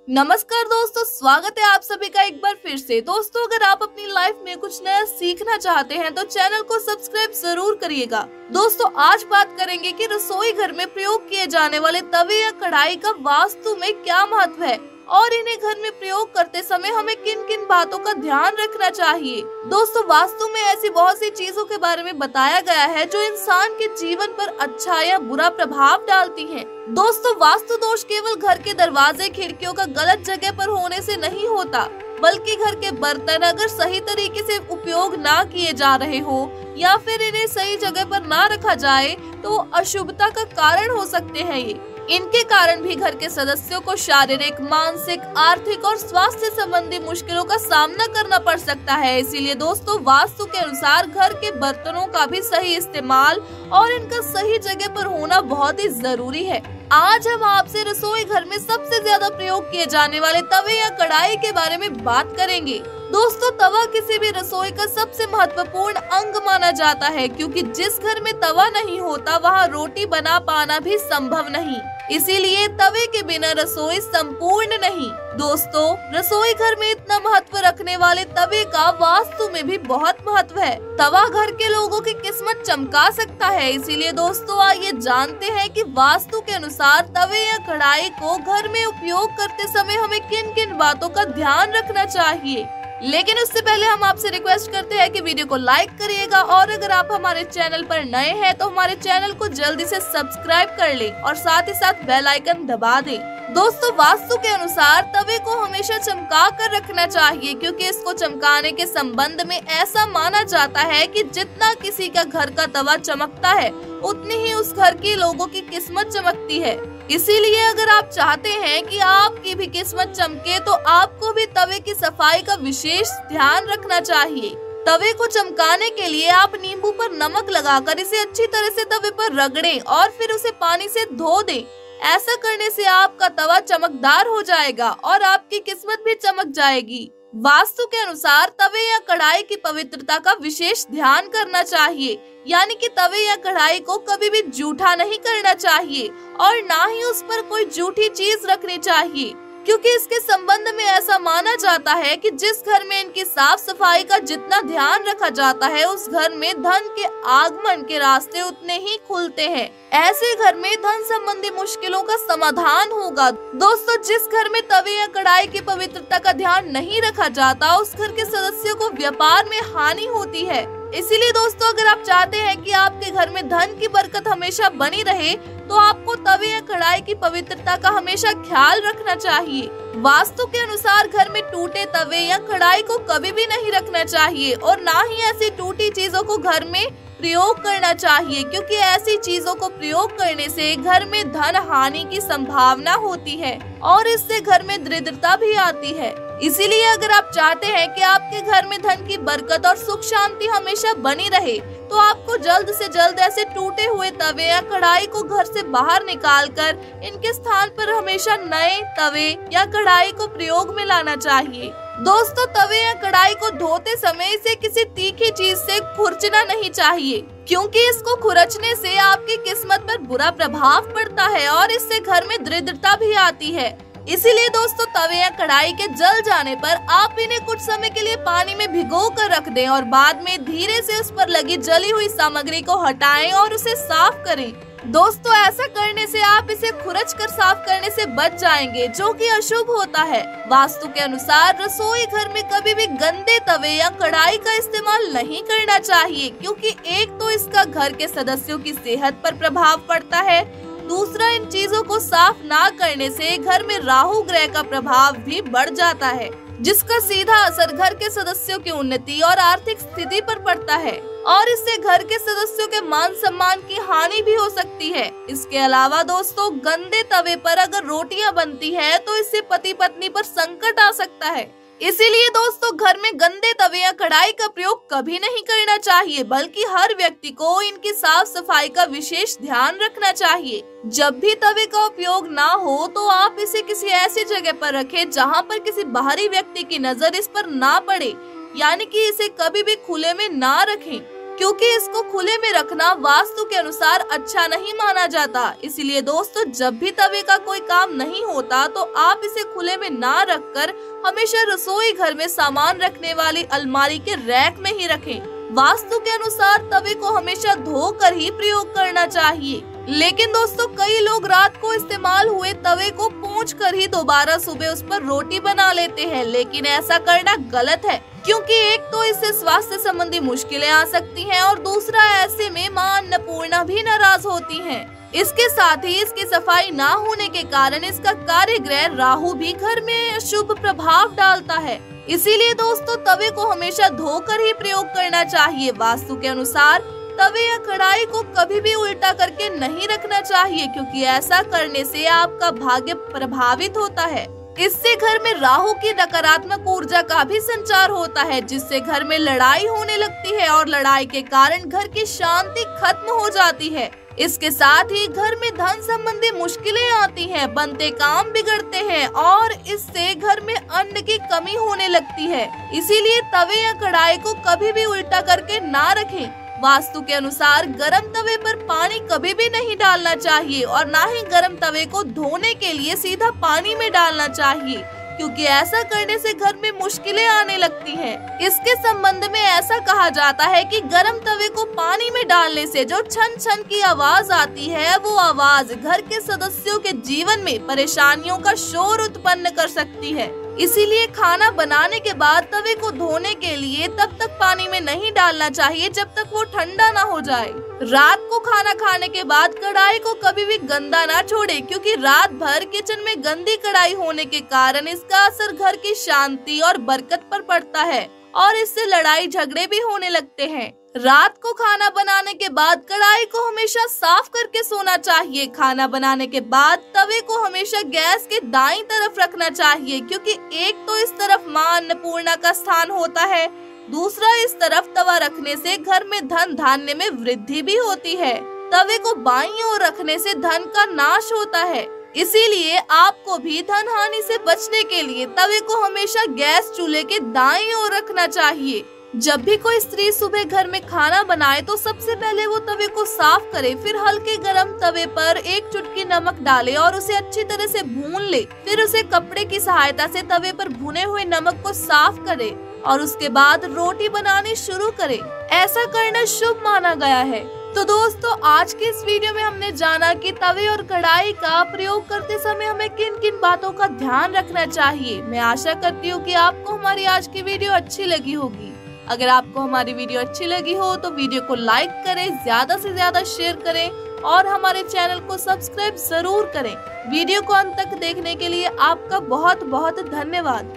नमस्कार दोस्तों, स्वागत है आप सभी का एक बार फिर से। दोस्तों, अगर आप अपनी लाइफ में कुछ नया सीखना चाहते हैं तो चैनल को सब्सक्राइब जरूर करिएगा। दोस्तों, आज बात करेंगे कि रसोई घर में प्रयोग किए जाने वाले तवे या कढ़ाई का वास्तु में क्या महत्व है और इन्हें घर में प्रयोग करते समय हमें किन किन बातों का ध्यान रखना चाहिए। दोस्तों, वास्तु में ऐसी बहुत सी चीजों के बारे में बताया गया है जो इंसान के जीवन पर अच्छा या बुरा प्रभाव डालती हैं। दोस्तों, वास्तु दोष केवल घर के दरवाजे खिड़कियों का गलत जगह पर होने से नहीं होता, बल्कि घर के बर्तन अगर सही तरीके से उपयोग ना किए जा रहे हो या फिर इन्हें सही जगह पर ना रखा जाए तो अशुभता का कारण हो सकते हैं। इनके कारण भी घर के सदस्यों को शारीरिक, मानसिक, आर्थिक और स्वास्थ्य संबंधी मुश्किलों का सामना करना पड़ सकता है। इसीलिए दोस्तों, वास्तु के अनुसार घर के बर्तनों का भी सही इस्तेमाल और इनका सही जगह पर होना बहुत ही जरूरी है। आज हम आपसे रसोई घर में सबसे ज्यादा प्रयोग किए जाने वाले तवे या कढ़ाई के बारे में बात करेंगे। दोस्तों, तवा किसी भी रसोई का सबसे महत्वपूर्ण अंग माना जाता है, क्योंकि जिस घर में तवा नहीं होता वहाँ रोटी बना पाना भी संभव नहीं। इसीलिए तवे के बिना रसोई संपूर्ण नहीं। दोस्तों, रसोई घर में इतना महत्व रखने वाले तवे का वास्तु में भी बहुत महत्व है। तवा घर के लोगों की किस्मत चमका सकता है। इसीलिए दोस्तों, आइए जानते हैं कि वास्तु के अनुसार तवे या कढ़ाई को घर में उपयोग करते समय हमें किन किन बातों का ध्यान रखना चाहिए। लेकिन उससे पहले हम आपसे रिक्वेस्ट करते हैं कि वीडियो को लाइक करिएगा और अगर आप हमारे चैनल पर नए हैं तो हमारे चैनल को जल्दी से सब्सक्राइब कर लें और साथ ही साथ बेल आइकन दबा दें। दोस्तों, वास्तु के अनुसार तवे को हमेशा चमका कर रखना चाहिए, क्योंकि इसको चमकाने के संबंध में ऐसा माना जाता है कि जितना किसी का घर का तवा चमकता है उतनी ही उस घर के लोगों की किस्मत चमकती है। इसीलिए अगर आप चाहते हैं कि आपकी भी किस्मत चमके तो आपको भी तवे की सफाई का विशेष ध्यान रखना चाहिए। तवे को चमकाने के लिए आप नींबू पर नमक लगाकर इसे अच्छी तरह से तवे पर रगड़ें और फिर उसे पानी से धो दें। ऐसा करने से आपका तवा चमकदार हो जाएगा और आपकी किस्मत भी चमक जाएगी। वास्तु के अनुसार तवे या कढ़ाई की पवित्रता का विशेष ध्यान करना चाहिए, यानी कि तवे या कढ़ाई को कभी भी जूठा नहीं करना चाहिए और ना ही उस पर कोई जूठी चीज रखनी चाहिए, क्योंकि इसके संबंध में ऐसा माना जाता है कि जिस घर में इनकी साफ सफाई का जितना ध्यान रखा जाता है उस घर में धन के आगमन के रास्ते उतने ही खुलते हैं। ऐसे घर में धन संबंधी मुश्किलों का समाधान होगा। दोस्तों, जिस घर में तवे या कढ़ाई की पवित्रता का ध्यान नहीं रखा जाता उस घर के सदस्यों को व्यापार में हानि होती है। इसीलिए दोस्तों, अगर आप चाहते हैं कि आपके घर में धन की बरकत हमेशा बनी रहे तो आपको तवे या कढ़ाई की पवित्रता का हमेशा ख्याल रखना चाहिए। वास्तु के अनुसार घर में टूटे तवे या कढ़ाई को कभी भी नहीं रखना चाहिए और ना ही ऐसी टूटी चीजों को घर में प्रयोग करना चाहिए, क्योंकि ऐसी चीजों को प्रयोग करने से घर में धन हानि की संभावना होती है और इससे घर में दरिद्रता भी आती है। इसीलिए अगर आप चाहते हैं कि आपके घर में धन की बरकत और सुख शांति हमेशा बनी रहे तो आपको जल्द से जल्द ऐसे टूटे हुए तवे या कढ़ाई को घर से बाहर निकालकर इनके स्थान पर हमेशा नए तवे या कढ़ाई को प्रयोग में लाना चाहिए। दोस्तों, तवे या कढ़ाई को धोते समय इसे किसी तीखी चीज से खुरचना नहीं चाहिए, क्योंकि इसको खुरचने से आपकी किस्मत पर बुरा प्रभाव पड़ता है और इससे घर में दरिद्रता भी आती है। इसीलिए दोस्तों, तवे या कढ़ाई के जल जाने पर आप इन्हें कुछ समय के लिए पानी में भिगो कर रख दें और बाद में धीरे से उस पर लगी जली हुई सामग्री को हटाएं और उसे साफ करें। दोस्तों, ऐसा करने से आप इसे खुरच कर साफ करने से बच जाएंगे, जो कि अशुभ होता है। वास्तु के अनुसार रसोई घर में कभी भी गंदे तवे या कढ़ाई का इस्तेमाल नहीं करना चाहिए, क्योंकि एक तो इसका घर के सदस्यों की सेहत पर प्रभाव पड़ता है, दूसरा इन चीजों को साफ ना करने से घर में राहु ग्रह का प्रभाव भी बढ़ जाता है, जिसका सीधा असर घर के सदस्यों की उन्नति और आर्थिक स्थिति पर पड़ता है और इससे घर के सदस्यों के मान सम्मान की हानि भी हो सकती है। इसके अलावा दोस्तों, गंदे तवे पर अगर रोटियां बनती है तो इससे पति पत्नी पर संकट आ सकता है। इसीलिए दोस्तों, घर में गंदे तवे या कढ़ाई का प्रयोग कभी नहीं करना चाहिए, बल्कि हर व्यक्ति को इनकी साफ सफाई का विशेष ध्यान रखना चाहिए। जब भी तवे का उपयोग ना हो तो आप इसे किसी ऐसी जगह पर रखें जहां पर किसी बाहरी व्यक्ति की नजर इस पर ना पड़े, यानी कि इसे कभी भी खुले में ना रखें। क्योंकि इसको खुले में रखना वास्तु के अनुसार अच्छा नहीं माना जाता। इसीलिए दोस्तों, जब भी तवे का कोई काम नहीं होता तो आप इसे खुले में ना रखकर हमेशा रसोई घर में सामान रखने वाली अलमारी के रैक में ही रखें। वास्तु के अनुसार तवे को हमेशा धोकर ही प्रयोग करना चाहिए। लेकिन दोस्तों, कई लोग रात को इस्तेमाल हुए तवे को पोंछकर ही दोबारा सुबह उस पर रोटी बना लेते हैं, लेकिन ऐसा करना गलत है, क्योंकि एक तो इससे स्वास्थ्य संबंधी मुश्किलें आ सकती हैं और दूसरा, ऐसे में मां अन्नपूर्णा भी नाराज होती हैं। इसके साथ ही इसकी सफाई ना होने के कारण इसका कार्यग्रह राहु भी घर में अशुभ प्रभाव डालता है। इसीलिए दोस्तों, तवे को हमेशा धोकर ही प्रयोग करना चाहिए। वास्तु के अनुसार तवे या कढ़ाई को कभी भी उल्टा करके नहीं रखना चाहिए, क्योंकि ऐसा करने से आपका भाग्य प्रभावित होता है। इससे घर में राहु की नकारात्मक ऊर्जा का भी संचार होता है, जिससे घर में लड़ाई होने लगती है और लड़ाई के कारण घर की शांति खत्म हो जाती है। इसके साथ ही घर में धन संबंधी मुश्किलें आती हैं, बनते काम बिगड़ते हैं और इससे घर में अन्न की कमी होने लगती है। इसीलिए तवे या कढ़ाई को कभी भी उल्टा करके ना रखें। वास्तु के अनुसार गरम तवे पर पानी कभी भी नहीं डालना चाहिए और ना ही गरम तवे को धोने के लिए सीधा पानी में डालना चाहिए, क्योंकि ऐसा करने से घर में मुश्किलें आने लगती हैं। इसके संबंध में ऐसा कहा जाता है कि गरम तवे को पानी में डालने से जो छन छन की आवाज आती है, वो आवाज घर के सदस्यों के जीवन में परेशानियों का शोर उत्पन्न कर सकती है। इसीलिए खाना बनाने के बाद तवे को धोने के लिए तब तक पानी में नहीं डालना चाहिए जब तक वो ठंडा ना हो जाए। रात को खाना खाने के बाद कढ़ाई को कभी भी गंदा ना छोड़े, क्योंकि रात भर किचन में गंदी कढ़ाई होने के कारण इसका असर घर की शांति और बरकत पर पड़ता है और इससे लड़ाई झगड़े भी होने लगते हैं। रात को खाना बनाने के बाद कढ़ाई को हमेशा साफ करके सोना चाहिए। खाना बनाने के बाद तवे को हमेशा गैस के दाईं तरफ रखना चाहिए, क्योंकि एक तो इस तरफ मां अन्नपूर्णा का स्थान होता है, दूसरा इस तरफ तवा रखने से घर में धन धान्य में वृद्धि भी होती है। तवे को बाईं ओर रखने से धन का नाश होता है। इसीलिए आपको भी धन हानि से बचने के लिए तवे को हमेशा गैस चूल्हे के दाईं ओर रखना चाहिए। जब भी कोई स्त्री सुबह घर में खाना बनाए तो सबसे पहले वो तवे को साफ करे, फिर हल्के गरम तवे पर एक चुटकी नमक डाले और उसे अच्छी तरह से भून ले। फिर उसे कपड़े की सहायता से तवे पर भुने हुए नमक को साफ करे और उसके बाद रोटी बनानी शुरू करे। ऐसा करना शुभ माना गया है। तो दोस्तों, आज के इस वीडियो में हमने जाना कि तवे और कढ़ाई का प्रयोग करते समय हमें किन किन बातों का ध्यान रखना चाहिए। मैं आशा करती हूँ कि आपको हमारी आज की वीडियो अच्छी लगी होगी। अगर आपको हमारी वीडियो अच्छी लगी हो तो वीडियो को लाइक करें, ज्यादा से ज्यादा शेयर करें और हमारे चैनल को सब्सक्राइब जरूर करें। वीडियो को अंत तक देखने के लिए आपका बहुत बहुत धन्यवाद।